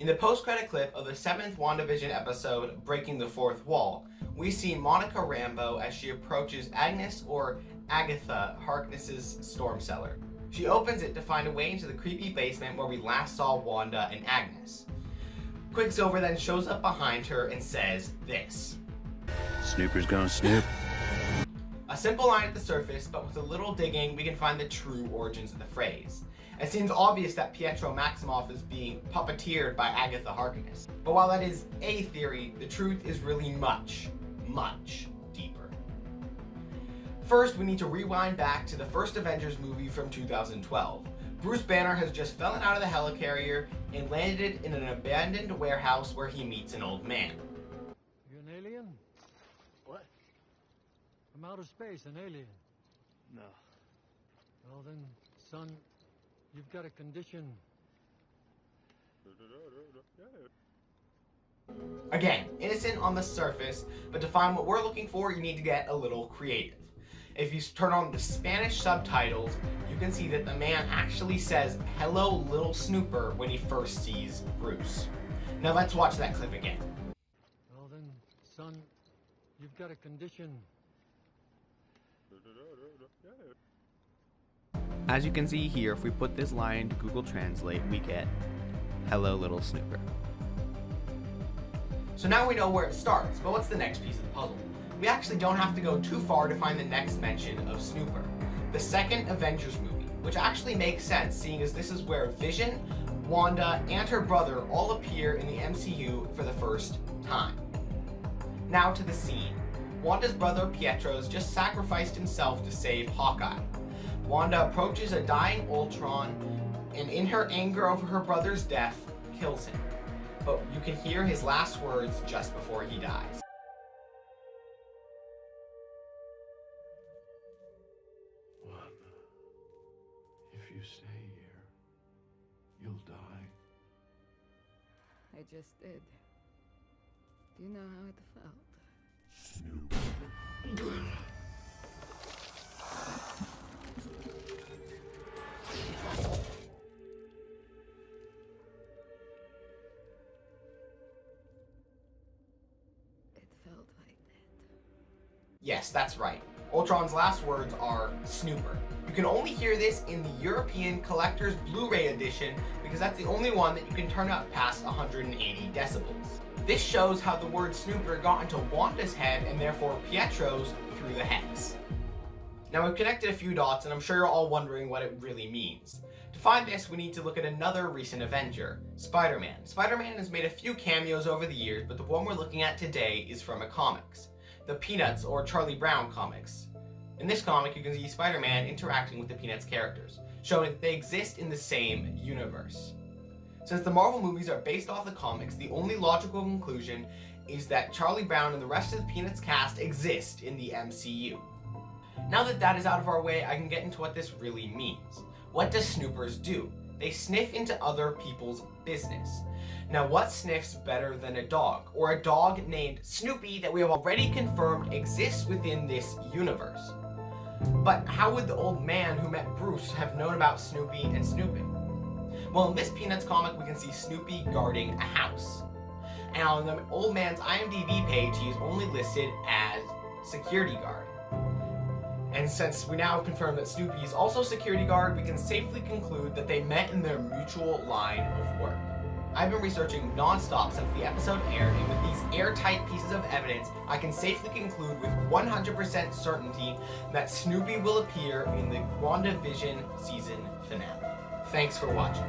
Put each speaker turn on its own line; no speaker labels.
In the post-credit clip of the 7th WandaVision episode, Breaking the Fourth Wall, we see Monica Rambeau as she approaches Agnes or Agatha Harkness's storm cellar. She opens it to find a way into the creepy basement where we last saw Wanda and Agnes. Quicksilver then shows up behind her and says this.
Snoopers gonna snoop.
A simple line at the surface, but with a little digging, we can find the true origins of the phrase. It seems obvious that Pietro Maximoff is being puppeteered by Agatha Harkness. But while that is a theory, the truth is really much, much deeper. First, we need to rewind back to the first Avengers movie from 2012. Bruce Banner has just fallen out of the helicarrier and landed in an abandoned warehouse where he meets an old man.
You an alien?
What?
From outer space, an alien.
No.
Well then, son, you've got a condition.
Again, innocent on the surface, but to find what we're looking for, you need to get a little creative. If you turn on the Spanish subtitles, you can see that the man actually says, "Hello, little Snooper," when he first sees Bruce. Now let's watch that clip again.
Well then, son, you've got a condition.
As you can see here, if we put this line into Google Translate, we get, "Hello, little Snooper."
So now we know where it starts, but what's the next piece of the puzzle? We actually don't have to go too far to find the next mention of Snooper, the second Avengers movie, which actually makes sense seeing as this is where Vision, Wanda, and her brother all appear in the MCU for the first time. Now to the scene. Wanda's brother Pietro just sacrificed himself to save Hawkeye. Wanda approaches a dying Ultron and in her anger over her brother's death, kills him. But you can hear his last words just before he dies.
Wanda, if you stay here, you'll die.
I just did. Do you know how it felt?
Snoop.
It felt like that.
Yes, that's right. Ultron's last words are Snooper. You can only hear this in the European Collector's Blu-ray edition because that's the only one that you can turn up past 180 decibels. This shows how the word Snooper got into Wanda's head and therefore Pietro's through the hex. Now we've connected a few dots and I'm sure you're all wondering what it really means. To find this, we need to look at another recent Avenger, Spider-Man. Spider-Man has made a few cameos over the years, but the one we're looking at today is from a comics. The Peanuts or Charlie Brown comics. In this comic, you can see Spider-Man interacting with the Peanuts characters, showing that they exist in the same universe. Since the Marvel movies are based off the comics, the only logical conclusion is that Charlie Brown and the rest of the Peanuts cast exist in the MCU. Now that that is out of our way, I can get into what this really means. What do snoopers do? They sniff into other people's business. Now what sniffs better than a dog, or a dog named Snoopy that we have already confirmed exists within this universe? But how would the old man who met Bruce have known about Snoopy and snooping? Well, in this Peanuts comic, we can see Snoopy guarding a house. And on the old man's IMDb page, he is only listed as security guard. And since we now have confirmed that Snoopy is also security guard, we can safely conclude that they met in their mutual line of work. I've been researching non-stop since the episode aired, and with these airtight pieces of evidence, I can safely conclude with 100% certainty that Snoopy will appear in the WandaVision season finale. Thanks for watching.